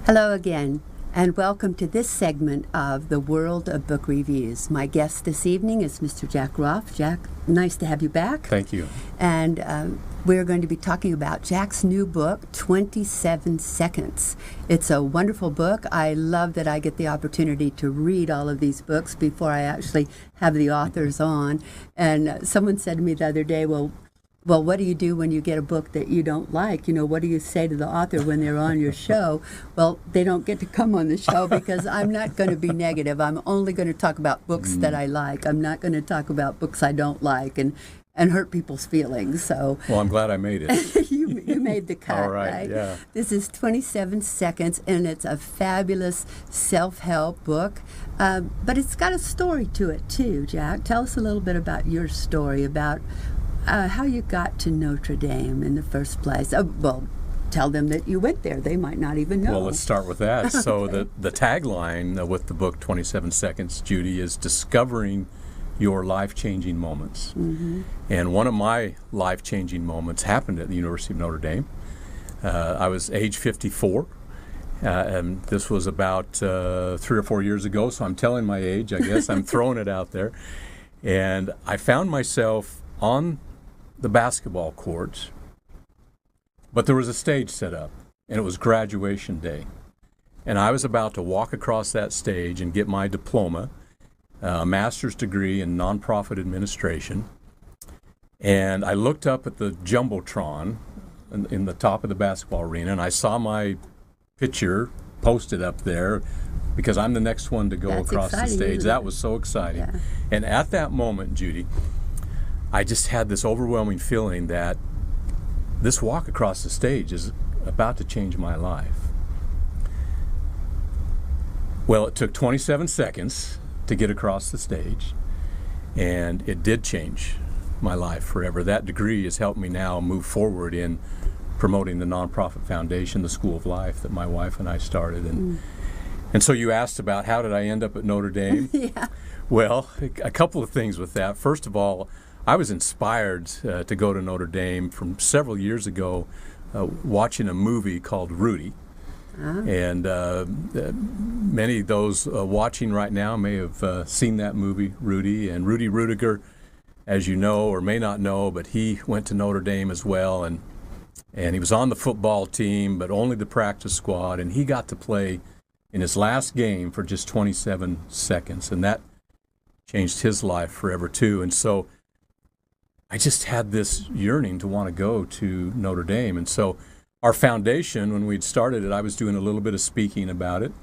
Hello again, and welcome to this segment of the World of Book Reviews. My guest this evening is Mr. Jack Rolfe. Jack, nice to have you back. Thank you. And we're going to be talking about Jack's new book, 27 Seconds. It's a wonderful book. I love that I get the opportunity to read all of these books before I actually have the authors on. And someone said to me the other day, well, what do you do when you get a book that you don't like? You know, what do you say to the author when they're on your show? Well, they don't get to come on the show because I'm not going to be negative. I'm only going to talk about books that I like. I'm not going to talk about books I don't like and hurt people's feelings. So, well, I'm glad I made it. you made the cut, all right? Yeah. This is 27 Seconds, and it's a fabulous self-help book. But it's got a story to it, too, Jack. Tell us a little bit about your story, about how you got to Notre Dame in the first place. Well, tell them that you went there. They might not even know. Well, let's start with that. Okay. So the tagline with the book 27 Seconds, Judy, is discovering your life-changing moments. Mm-hmm. And one of my life-changing moments happened at the University of Notre Dame. I was age 54. And this was about 3 or 4 years ago, so I'm telling my age, I guess. I'm throwing it out there. And I found myself on the basketball court, but there was a stage set up, and it was graduation day. And I was about to walk across that stage and get my diploma, a master's degree in nonprofit administration. And I looked up at the Jumbotron in the top of the basketball arena, and I saw my picture posted up there because I'm the next one to go across the stage. That was so exciting. Yeah. And at that moment, Judy, I just had this overwhelming feeling that this walk across the stage is about to change my life. Well, it took 27 seconds to get across the stage, and it did change my life forever. That degree has helped me now move forward in promoting the nonprofit foundation, the School of Life, that my wife and I started. And so you asked about how did I end up at Notre Dame? Yeah. Well, a couple of things with that. First of all, I was inspired to go to Notre Dame from several years ago watching a movie called Rudy. And many of those watching right now may have seen that movie, Rudy. And Rudy Rudiger, as you know or may not know, but he went to Notre Dame as well. And he was on the football team, but only the practice squad. And he got to play in his last game for just 27 seconds. And that changed his life forever, too. And so I just had this yearning to want to go to Notre Dame. And so our foundation, when we'd started it, I was doing a little bit of speaking about it.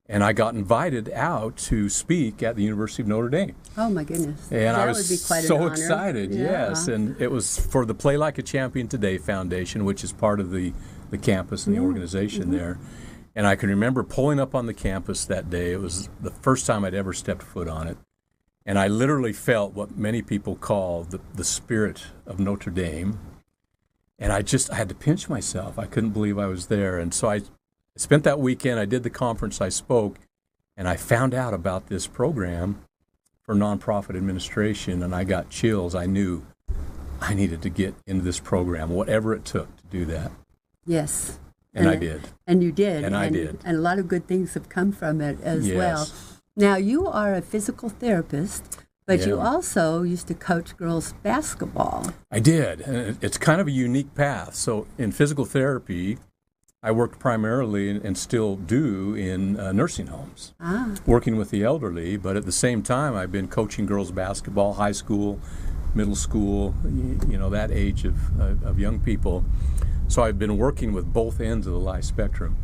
And I got invited out to speak at the University of Notre Dame. Oh, my goodness. And that I was would be quite so an honor. excited, yes. And it was for the Play Like a Champion Today Foundation, which is part of the campus and the organization there. And I can remember pulling up on the campus that day. It was the first time I'd ever stepped foot on it. And I literally felt what many people call the spirit of Notre Dame. And I had to pinch myself. I couldn't believe I was there. And so I spent that weekend. I did the conference. I spoke. And I found out about this program for nonprofit administration. And I got chills. I knew I needed to get into this program, whatever it took to do that. Yes. And I did. And you did. And I did. And a lot of good things have come from it as Yes. well. Now, you are a physical therapist, but you also used to coach girls basketball. I did. And it's kind of a unique path. So in physical therapy, I worked primarily and still do in nursing homes, working with the elderly. But at the same time, I've been coaching girls basketball, high school, middle school, that age of young people. So I've been working with both ends of the life spectrum.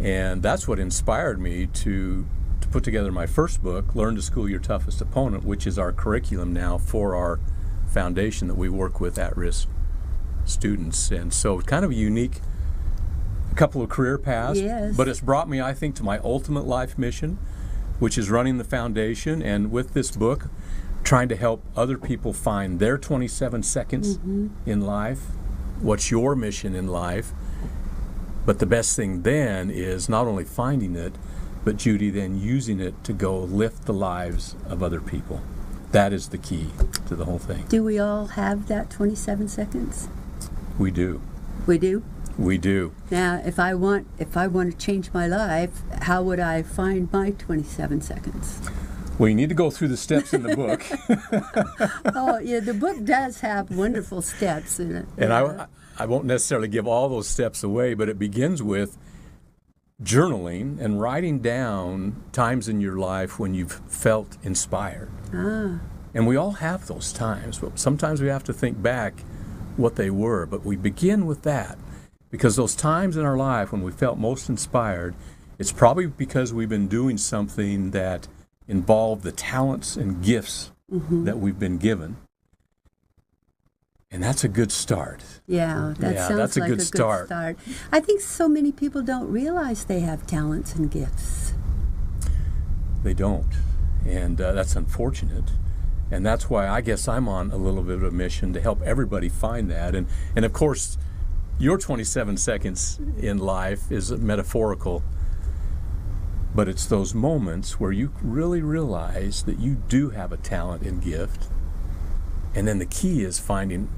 And that's what inspired me to put together my first book, Learn to School Your Toughest Opponent, which is our curriculum now for our foundation that we work with at-risk students. And so kind of a unique couple of career paths, but it's brought me, I think, to my ultimate life mission, which is running the foundation. And with this book, trying to help other people find their 27 seconds in life. What's your mission in life? But the best thing then is not only finding it, but Judy, then using it to go lift the lives of other people. That is the key to the whole thing. Do we all have that 27 seconds? We do. We do? We do. Now, if I want to change my life, how would I find my 27 seconds? Well, you need to go through the steps in the book. Oh, yeah, the book does have wonderful steps in it. And I won't necessarily give all those steps away, but it begins with journaling and writing down times in your life when you've felt inspired. And we all have those times, but sometimes we have to think back what they were. But we begin with that because those times in our life when we felt most inspired, it's probably because we've been doing something that involved the talents and gifts that we've been given. And that's a good start. Yeah, sounds that's a like good start. I think so many people don't realize they have talents and gifts. They don't. And that's unfortunate. And that's why I guess I'm on a little bit of a mission to help everybody find that. And of course, your 27 seconds in life is metaphorical, but it's those moments where you really realize that you do have a talent and gift. And then the key is finding,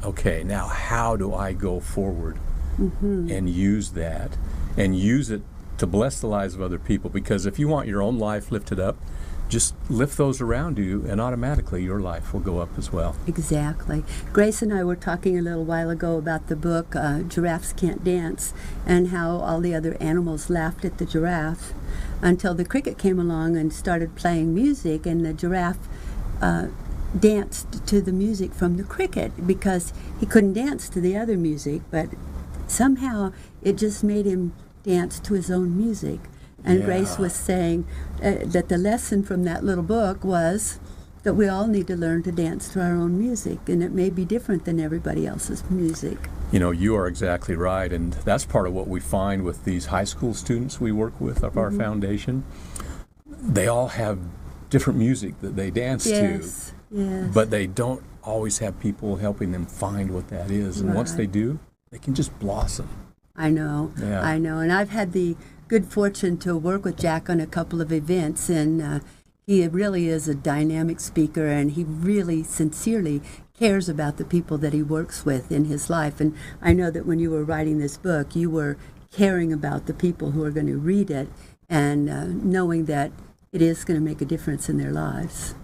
okay, now how do I go forward and use that and use it to bless the lives of other people? Because if you want your own life lifted up, just lift those around you, and automatically your life will go up as well. Exactly. Grace and I were talking a little while ago about the book Giraffes Can't Dance, and how all the other animals laughed at the giraffe until the cricket came along and started playing music, and the giraffe danced to the music from the cricket because he couldn't dance to the other music, but somehow it just made him dance to his own music. And Grace was saying that the lesson from that little book was that we all need to learn to dance to our own music, and it may be different than everybody else's music. You know, you are exactly right, and that's part of what we find with these high school students we work with of our foundation. They all have different music that they dance to, but they don't always have people helping them find what that is. And once they do, they can just blossom. I know, and I've had the good fortune to work with Jack on a couple of events, and he really is a dynamic speaker, and he really sincerely cares about the people that he works with in his life. And I know that when you were writing this book, you were caring about the people who are going to read it, and knowing that it is going to make a difference in their lives.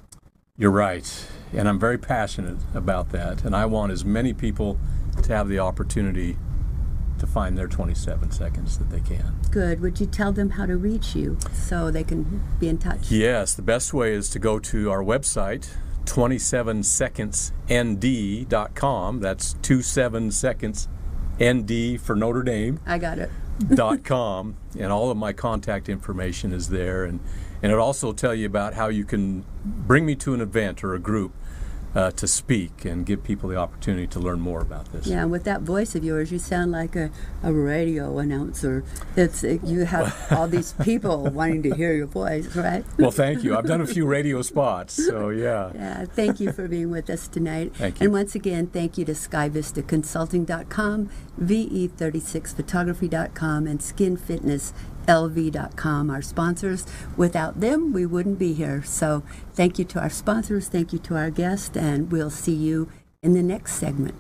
You're right, and I'm very passionate about that, and I want as many people to have the opportunity to find their 27 seconds that they can. Good. Would you tell them how to reach you so they can be in touch? Yes, the best way is to go to our website, 27secondsnd.com. That's 27 seconds ND for Notre Dame. I got it. .com, and all of my contact information is there, and it'll also tell you about how you can bring me to an event or a group to speak and give people the opportunity to learn more about this. Yeah, and with that voice of yours, you sound like a radio announcer. You have all these people wanting to hear your voice, right? Well, thank you. I've done a few radio spots, so yeah. Yeah, thank you for being with us tonight. Thank you. And once again, thank you to SkyVistaConsulting.com, VE36Photography.com, and SkinFitnessLV.com, our sponsors. Without them, we wouldn't be here. So thank you to our sponsors, thank you to our guest, and we'll see you in the next segment.